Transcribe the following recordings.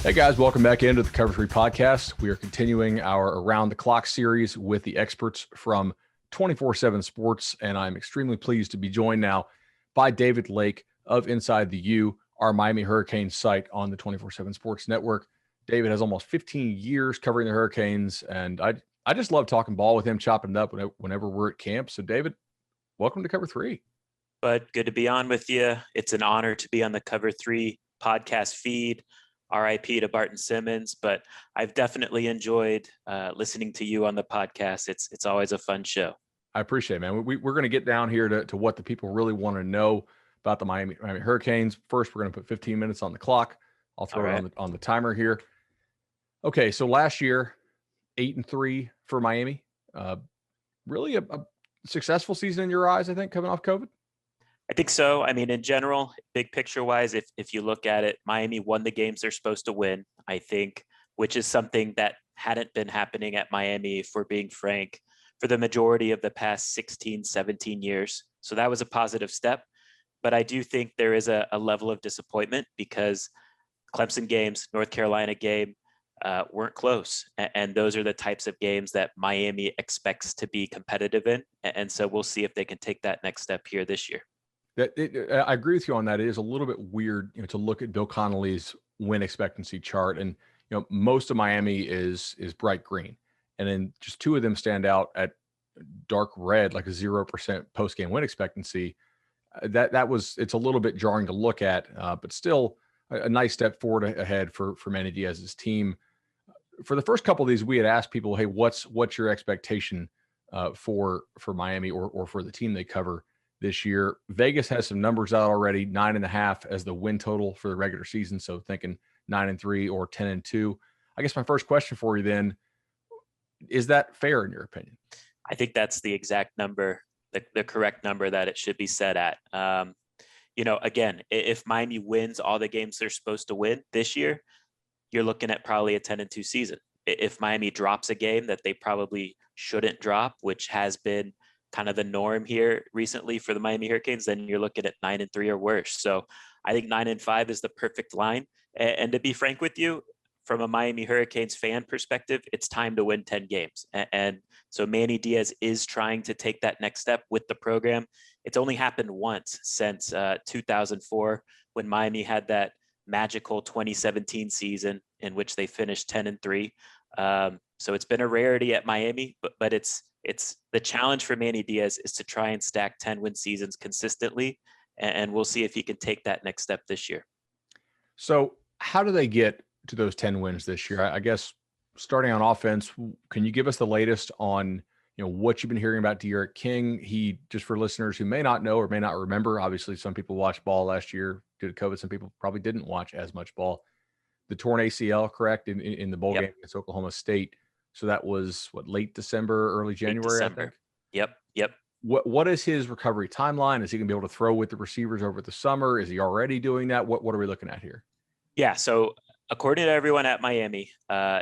Hey guys, welcome back into the Cover 3 podcast. We are continuing our Around the Clock series with the experts from 24/7 Sports, and I'm extremely pleased to be joined now by David Lake of Inside the U, our Miami Hurricanes site on the 24/7 Sports Network. David has almost 15 years covering the Hurricanes, and I just love talking ball with him, chopping it up whenever we're at camp. So David, welcome to Cover 3. Bud, good to be on with you. It's an honor to be on the Cover 3 podcast feed. RIP to Barton Simmons, but I've definitely enjoyed listening to you on the podcast. It's always a fun show. I appreciate it, man. We're going to get down here to what the people really want to know about the Miami Hurricanes. First, we're going to put 15 minutes on the clock. I'll throw it on the timer here. Okay, so last year, 8-3 for Miami. Really a successful season in your eyes, I think, coming off COVID? I think so. I mean, in general, big picture wise, if you look at it, Miami won the games they're supposed to win, I think, which is something that hadn't been happening at Miami, if we're being frank, for the majority of the past 16, 17 years. So that was a positive step. But I do think there is a level of disappointment because Clemson games, North Carolina game, weren't close. And those are the types of games that Miami expects to be competitive in. And so we'll see if they can take that next step here this year. I agree with you on that. It is a little bit weird, to look at Bill Connolly's win expectancy chart, and most of Miami is bright green, and then just two of them stand out at dark red, like a 0% post game win expectancy. It's a little bit jarring to look at, but still a nice step forward ahead for Manny Diaz's team. For the first couple of these, we had asked people, "Hey, what's your expectation for Miami or for the team they cover this year?" Vegas has some numbers out already, 9.5 as the win total for the regular season. So thinking 9-3 or 10-2. I guess my first question for you then, is that fair in your opinion? I think that's the exact number, the correct number that it should be set at. Again, if Miami wins all the games they're supposed to win this year, you're looking at probably a 10-2 season. If Miami drops a game that they probably shouldn't drop, which has been kind of the norm here recently for the Miami Hurricanes, then you're looking at 9-3 or worse. So I think 9-5 is the perfect line. And to be frank with you, from a Miami Hurricanes fan perspective, it's time to win 10 games. And so Manny Diaz is trying to take that next step with the program. It's only happened once since 2004 when Miami had that magical 2017 season in which they finished 10-3. So it's been a rarity at Miami, but it's the challenge for Manny Diaz is to try and stack 10-win seasons consistently, and we'll see if he can take that next step this year. So how do they get to those 10 wins this year? I guess starting on offense, can you give us the latest on what you've been hearing about Derrick King? He, just for listeners who may not know or may not remember, obviously some people watched ball last year due to COVID. Some people probably didn't watch as much ball. The torn ACL, correct, in the bowl game against Oklahoma State. So that was late December, early January, I think. Yep. What is his recovery timeline? Is he going to be able to throw with the receivers over the summer? Is he already doing that? What are we looking at here? Yeah. So according to everyone at Miami,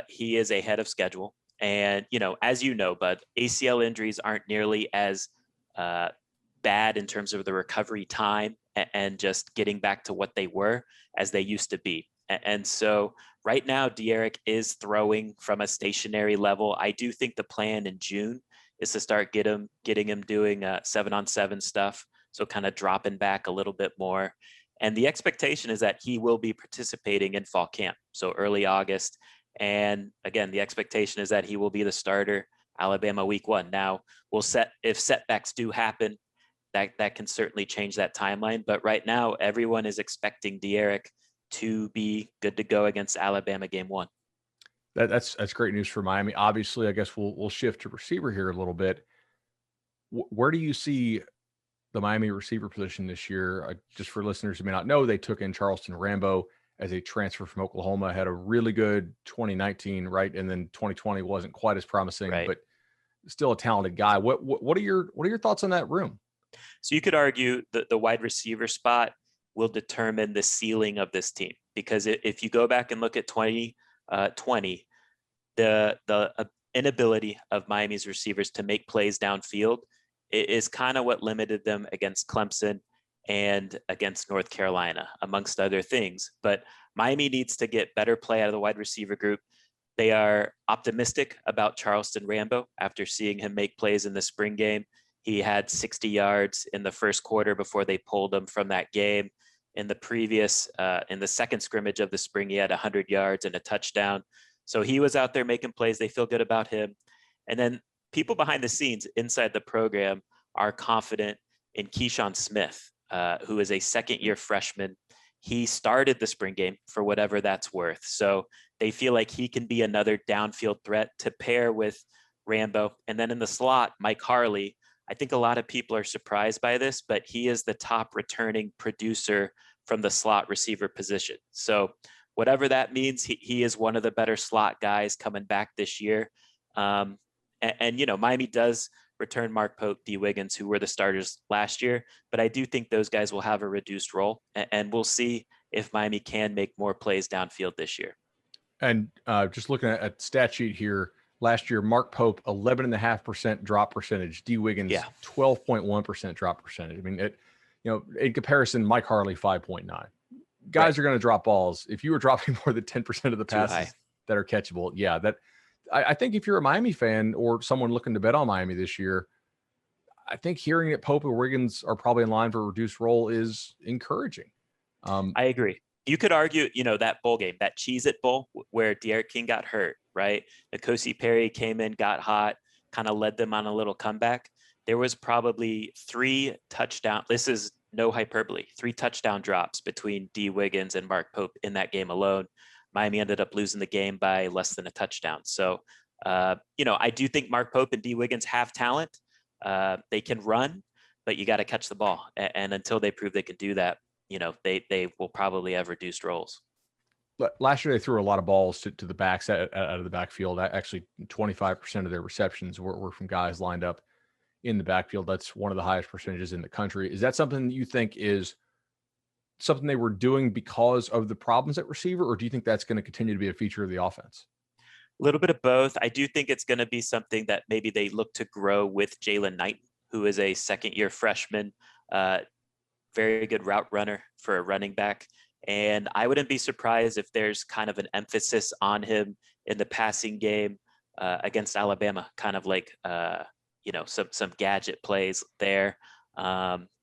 he is ahead of schedule. And, as you know, Bud, ACL injuries aren't nearly as bad in terms of the recovery time and just getting back to what they were as they used to be. And so right now, Derrick is throwing from a stationary level. I do think the plan in June is to start getting him doing 7-on-7 stuff. So kind of dropping back a little bit more. And the expectation is that he will be participating in fall camp. So early August. And again, the expectation is that he will be the starter Alabama week 1. Now if setbacks do happen, that can certainly change that timeline. But right now, everyone is expecting Derrick to be good to go against Alabama game 1. That's great news for Miami. Obviously, I guess we'll shift to receiver here a little bit. Where do you see the Miami receiver position this year? Just for listeners who may not know, they took in Charleston Rambo as a transfer from Oklahoma, had a really good 2019, right? And then 2020 wasn't quite as promising, right, but still a talented guy. What are your thoughts on that room? So you could argue that the wide receiver spot will determine the ceiling of this team, because if you go back and look at 2020, the inability of Miami's receivers to make plays downfield is kind of what limited them against Clemson and against North Carolina, amongst other things. But Miami needs to get better play out of the wide receiver group. They are optimistic about Charleston Rambo after seeing him make plays in the spring game. He had 60 yards in the first quarter before they pulled him from that game. In the second scrimmage of the spring, he had 100 yards and a touchdown. So he was out there making plays. They feel good about him. And then people behind the scenes inside the program are confident in Keyshawn Smith, who is a second-year freshman. He started the spring game for whatever that's worth. So they feel like he can be another downfield threat to pair with Rambo. And then in the slot, Mike Harley. I think a lot of people are surprised by this, but he is the top returning producer from the slot receiver position. So whatever that means, he is one of the better slot guys coming back this year. And Miami does return Mark Pope, D. Wiggins, who were the starters last year, but I do think those guys will have a reduced role, and we'll see if Miami can make more plays downfield this year. And just looking at stat sheet here, last year, Mark Pope, 11.5% drop percentage. D. Wiggins, 12.1% drop percentage. I mean, in comparison, Mike Harley, 5.9. Guys are going to drop balls. If you were dropping more than 10% of the passes that are catchable, I think if you're a Miami fan or someone looking to bet on Miami this year, I think hearing that Pope or Wiggins are probably in line for a reduced role is encouraging. I agree. You could argue, that bowl game, that Cheez-It Bowl where Derrick King got hurt, right? N'Kosi Perry came in, got hot, kind of led them on a little comeback. There was probably 3 touchdown. This is no hyperbole. 3 touchdown drops between D. Wiggins and Mark Pope in that game alone. Miami ended up losing the game by less than a touchdown. So, I do think Mark Pope and D. Wiggins have talent. They can run, but you got to catch the ball. And until they prove they can do that, they will probably have reduced roles. Last year, they threw a lot of balls to the backs out of the backfield. Actually, 25% of their receptions were from guys lined up in the backfield. That's one of the highest percentages in the country. Is that something that you think is something they were doing because of the problems at receiver, or do you think that's going to continue to be a feature of the offense? A little bit of both. I do think it's going to be something that maybe they look to grow with Jalen Knight, who is a second-year freshman, very good route runner for a running back. And I wouldn't be surprised if there's kind of an emphasis on him in the passing game against Alabama, kind of like, some gadget plays there.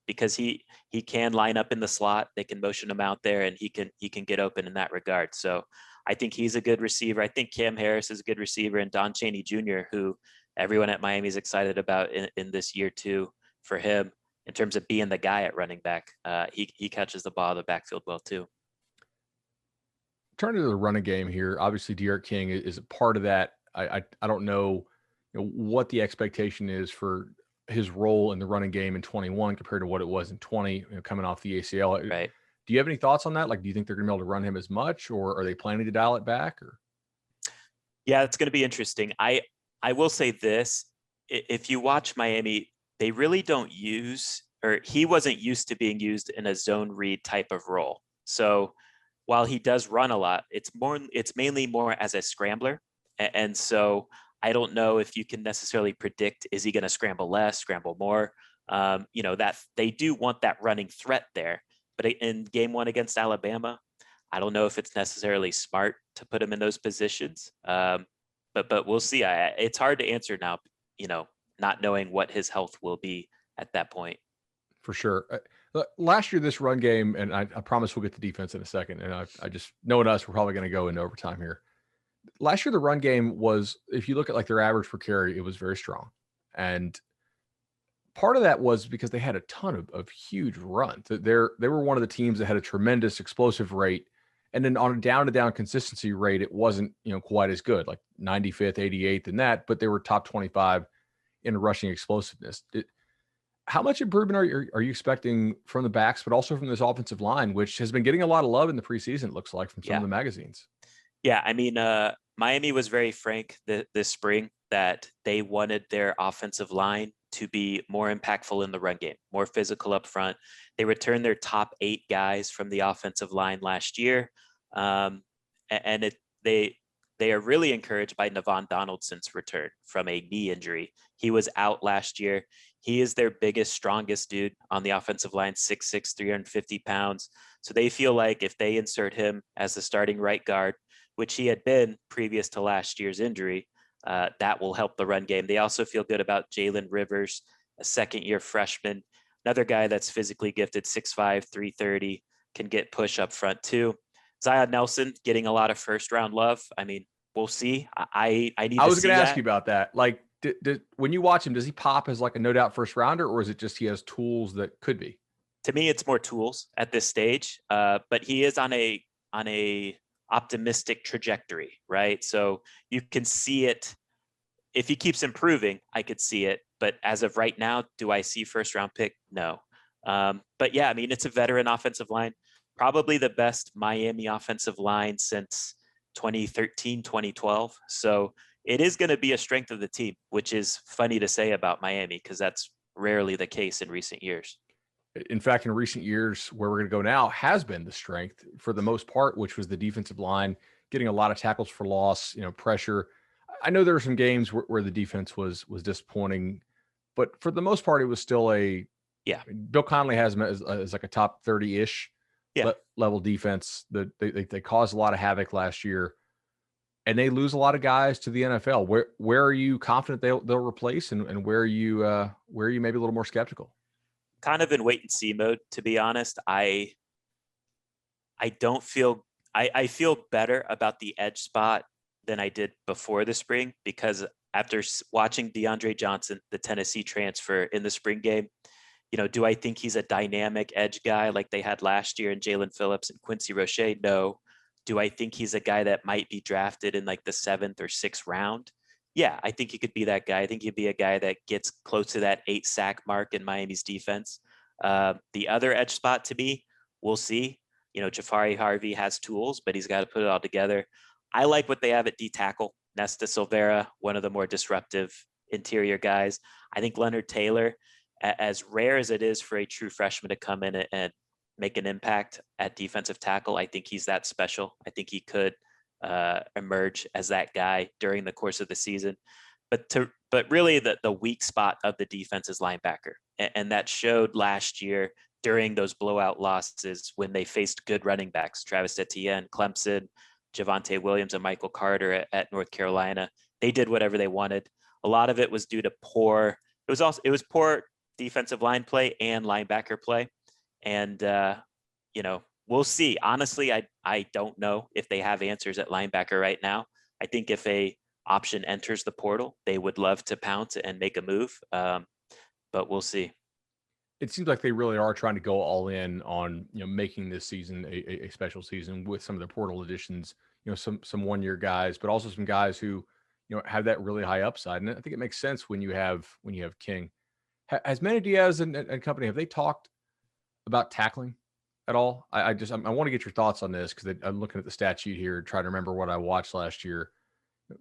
Because he can line up in the slot. They can motion him out there, and he can get open in that regard. So I think he's a good receiver. I think Cam Harris is a good receiver, and Don Chaney Jr., who everyone at Miami is excited about in this year too for him in terms of being the guy at running back. He catches the ball in the backfield well too. Turning to the running game here, obviously Derrick King is a part of that. I don't know, what the expectation is for his role in the running game in 21 compared to what it was in 20, coming off the ACL. Right. Do you have any thoughts on that? Like, do you think they're going to be able to run him as much, or are they planning to dial it back? Or yeah, it's going to be interesting. I will say this: if you watch Miami, they really don't use, or he wasn't used to being used in a zone read type of role. So while he does run a lot, it's mainly more as a scrambler, and so I don't know if you can necessarily predict, is he going to scramble less, scramble more? That they do want that running threat there. But in game 1 against Alabama, I don't know if it's necessarily smart to put him in those positions. But we'll see. It's hard to answer now, not knowing what his health will be at that point. For sure. Last year, this run game, and I promise we'll get to defense in a second, and I just, knowing us, we're probably going to go into overtime here. Last year, the run game was, if you look at like their average per carry, it was very strong. And part of that was because they had a ton of huge runs. They were one of the teams that had a tremendous explosive rate. And then on a down-to-down consistency rate, it wasn't, quite as good, like 95th, 88th in that, but they were top 25 in rushing explosiveness. How much improvement are you expecting from the backs, but also from this offensive line, which has been getting a lot of love in the preseason, it looks like, from some of the magazines? Yeah, I mean, Miami was very frank this spring that they wanted their offensive line to be more impactful in the run game, more physical up front. They returned their top 8 guys from the offensive line last year. And they they are really encouraged by Navon Donaldson's return from a knee injury. He was out last year. He is their biggest, strongest dude on the offensive line, 6'6", 350 pounds. So they feel like if they insert him as the starting right guard, which he had been previous to last year's injury, that will help the run game. They also feel good about Jalen Rivers, a second-year freshman, another guy that's physically gifted, 6'5", 330, can get push up front too. Zion Nelson getting a lot of first-round love. I mean, we'll see. I need I to was see going to ask that. you about that. Like, when you watch him, does he pop as like a no doubt first rounder, or is it just he has tools that could be? To me, it's more tools at this stage, but he is on a optimistic trajectory, right? So you can see it. If he keeps improving, I could see it. But as of right now, do I see first round pick? No. But yeah, I mean, it's a veteran offensive line, probably the best Miami offensive line since 2013, 2012. So it is going to be a strength of the team, which is funny to say about Miami because that's rarely the case in recent years. In fact, in recent years, where we're going to go now has been the strength for the most part, which was the defensive line getting a lot of tackles for loss, pressure. I know there were some games where the defense was disappointing, but for the most part, it was still Yeah. Bill Connolly has them as like a top 30-ish level defense. They caused a lot of havoc last year, and they lose a lot of guys to the NFL. Where are you confident they'll replace, and where are you maybe a little more skeptical? Kind of in wait and see mode, to be honest. I don't feel I feel better about the edge spot than I did before the spring, because after watching DeAndre Johnson, the Tennessee transfer, in the spring game, do I think he's a dynamic edge guy like they had last year in Jalen Phillips and Quincy Roche? No. Do I think he's a guy that might be drafted in like the 7th or 6th round? Yeah, I think he could be that guy. I think he'd be a guy that gets close to that 8 sack mark in Miami's defense. The other edge spot to me, we'll see. Jafari Harvey has tools, but he's got to put it all together. I like what they have at D tackle. Nesta Silvera, one of the more disruptive interior guys. I think Leonard Taylor, as rare as it is for a true freshman to come in and make an impact at defensive tackle, I think he's that special. I think he could emerge as that guy during the course of the season. But really the weak spot of the defense is linebacker. And that showed last year during those blowout losses when they faced good running backs, Travis Etienne, Clemson, Javonte Williams, and Michael Carter at North Carolina. They did whatever they wanted. A lot of it was due to poor defensive line play and linebacker play. And, we'll see. Honestly, I don't know if they have answers at linebacker right now. I think if a option enters the portal, they would love to pounce and make a move. But we'll see. It seems like they really are trying to go all in on, making this season a special season with some of the portal additions, some 1-year guys, but also some guys who, have that really high upside. And I think it makes sense when you have King. Has Manny Diaz and company, have they talked about tackling at all? I want to get your thoughts on this, because I'm looking at the stat sheet here, trying to remember what I watched last year.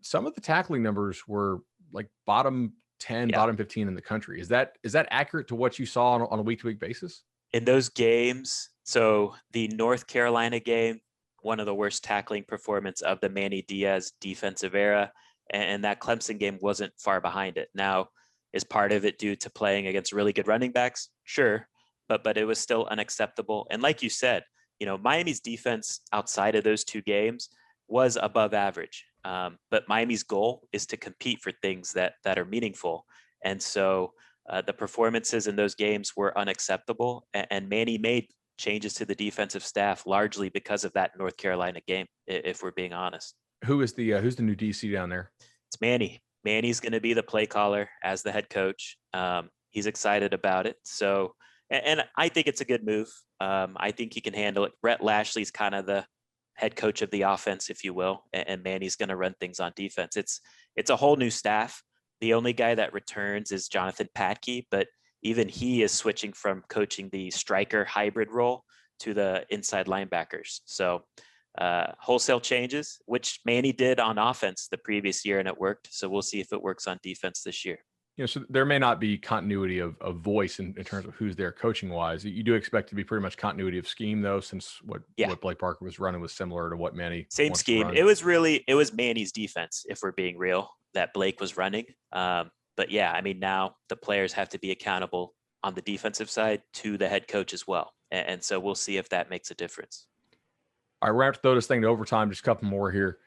Some of the tackling numbers were like bottom 10, bottom 15 in the country. Is that accurate to what you saw on a week-to-week basis? In those games, so the North Carolina game, one of the worst tackling performance of the Manny Diaz defensive era, and that Clemson game wasn't far behind it. Now, is part of it due to playing against really good running backs? Sure, but it was still unacceptable. And like you said, Miami's defense outside of those 2 games was above average. But Miami's goal is to compete for things that are meaningful. And so the performances in those games were unacceptable. And Manny made changes to the defensive staff largely because of that North Carolina game, if we're being honest. Who's the new DC down there? It's Manny. Manny's going to be the play caller as the head coach. He's excited about it. So, and I think it's a good move. I think he can handle it. Brett Lashley's kind of the head coach of the offense, if you will, and Manny's going to run things on defense. It's a whole new staff. The only guy that returns is Jonathan Patke, but even he is switching from coaching the striker hybrid role to the inside linebackers. So wholesale changes, which Manny did on offense the previous year, and it worked. So we'll see if it works on defense this year. So there may not be continuity of voice in terms of who's there coaching wise. You do expect to be pretty much continuity of scheme though, since Yeah, what Blake Parker was running was similar to what Manny same wants to scheme. run. It was Manny's defense, if we're being real, that Blake was running. But yeah, I mean, now the players have to be accountable on the defensive side to the head coach as well. And so we'll see if that makes a difference. All right, we're going to have to throw this thing to overtime. Just a couple more here.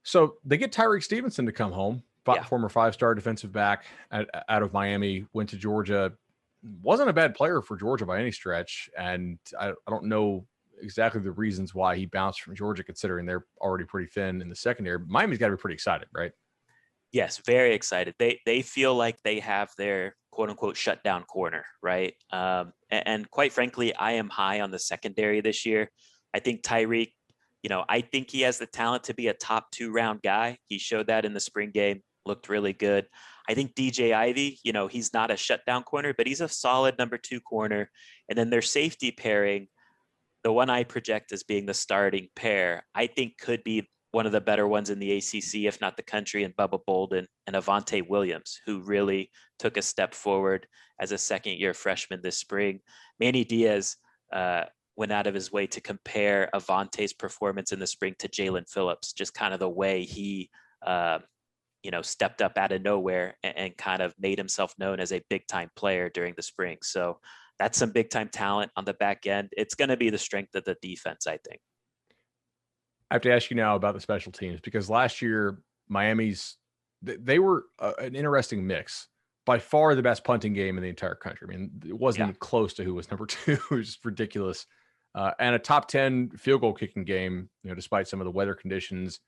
So they get Tyreek Stevenson to come home, Yeah. former 5-star defensive back out of Miami, went to Georgia. Wasn't a bad player for Georgia by any stretch. And I don't know exactly the reasons why he bounced from Georgia, considering they're already pretty thin in the secondary. Miami's got to be pretty excited, right? Yes, very excited. They feel like they have their quote unquote shutdown corner, right? And quite frankly, I am high on the secondary this year. I think Tyreek, I think he has the talent to be a top 2 round guy. He showed that in the spring game, looked really good. I think DJ Ivy, he's not a shutdown corner, but he's a solid number 2 corner. And then their safety pairing, the one I project as being the starting pair, I think could be one of the better ones in the ACC, if not the country, and Bubba Bolden and Avante Williams, who really took a step forward as a second-year freshman this spring. Manny Diaz went out of his way to compare Avante's performance in the spring to Jalen Phillips, just kind of the way he, stepped up out of nowhere and kind of made himself known as a big-time player during the spring. So that's some big-time talent on the back end. It's going to be the strength of the defense, I think. I have to ask you now about the special teams, because last year they were an interesting mix. By far the best punting game in the entire country. I mean, it wasn't even close to who was number 2. It was just ridiculous. And a top 10 field goal kicking game, despite some of the weather conditions.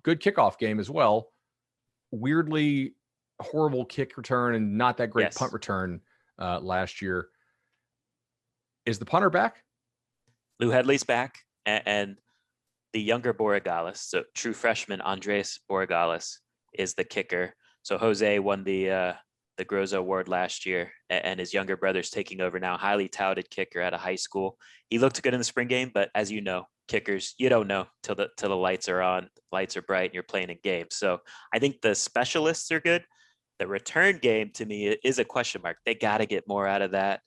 Good kickoff game as well. Weirdly horrible kick return and not that great punt return last year. Is the punter back? Lou Headley's back, and the younger Borregales, so true freshman Andres Borregales, is the kicker. So Jose won the Groza Award last year, and his younger brother's taking over now. Highly touted kicker out of high school. He looked good in the spring game, but as you know, kickers, you don't know till the lights are on, lights are bright, and you're playing a game. So I think the specialists are good. The return game to me is a question mark. They got to get more out of that.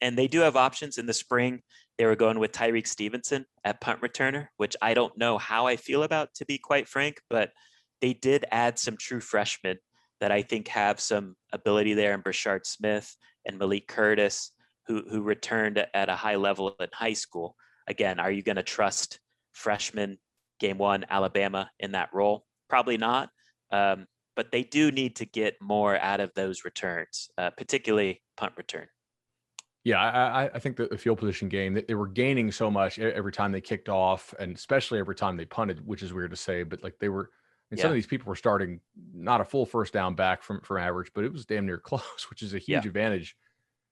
And they do have options in the spring. They were going with Tyreek Stevenson at punt returner, which I don't know how I feel about, to be quite frank, but they did add some true freshmen that I think have some ability there, in Brashard Smith and Malik Curtis, who returned at a high level in high school. Again, are you going to trust freshman game 1 Alabama in that role? Probably not. But they do need to get more out of those returns, particularly punt return. Yeah, I think the field position game, they were gaining so much every time they kicked off, and especially every time they punted, which is weird to say, but like they were, some of these people were starting not a full first down back from average, but it was damn near close, which is a huge advantage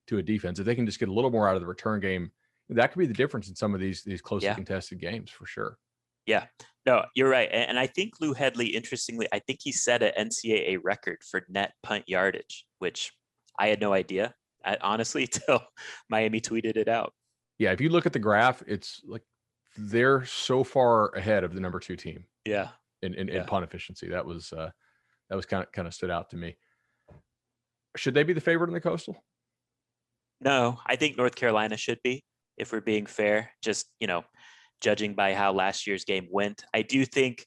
to a defense. If they can just get a little more out of the return game, that could be the difference in some of these closely contested games for sure. Yeah, no, you're right. And I think Lou Headley, interestingly, I think he set an NCAA record for net punt yardage, which I had no idea, honestly, till Miami tweeted it out. Yeah, if you look at the graph, it's like they're so far ahead of the number 2 team. Yeah. In punt efficiency. That was kind of stood out to me. Should they be the favorite in the Coastal? No, I think North Carolina should be, if we're being fair, just, judging by how last year's game went. I do think,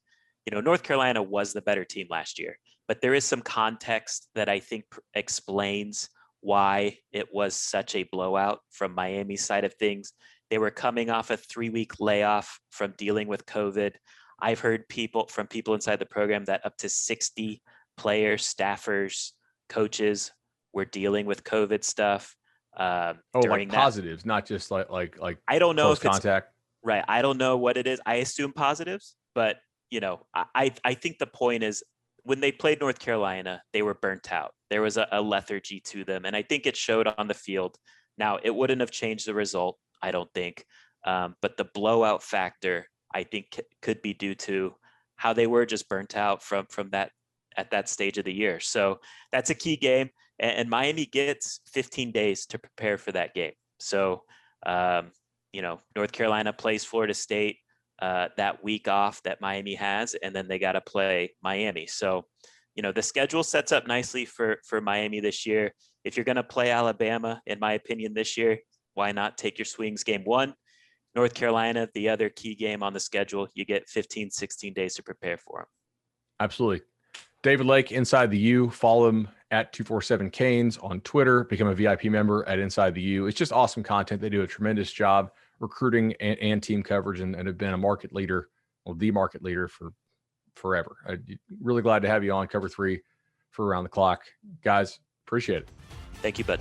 North Carolina was the better team last year, but there is some context that I think explains why it was such a blowout from Miami's side of things. They were coming off a 3-week layoff from dealing with COVID. I've heard from people inside the program that up to 60 players, staffers, coaches were dealing with COVID stuff. Like positives, not just like I don't know if contact. Right. I don't know what it is. I assume positives, but I think the point is, when they played North Carolina, they were burnt out. There was a lethargy to them, and I think it showed on the field. Now, it wouldn't have changed the result, I don't think, but the blowout factor, I think, could be due to how they were just burnt out from that at that stage of the year. So that's a key game, and Miami gets 15 days to prepare for that game. So, North Carolina plays Florida State that week off that Miami has, and then they got to play Miami. So the schedule sets up nicely for Miami this year. If you're going to play Alabama, in my opinion, this year, why not take your swings game 1? North Carolina, the other key game on the schedule, you get 15, 16 days to prepare for them. Absolutely. David Lake, Inside the U. Follow him at 247 Canes on Twitter. Become a VIP member at Inside the U. It's just awesome content. They do a tremendous job recruiting and team coverage, and have been a market leader, the market leader for forever. I'm really glad to have you on Cover 3 for Around the Clock. Guys, appreciate it. Thank you, bud.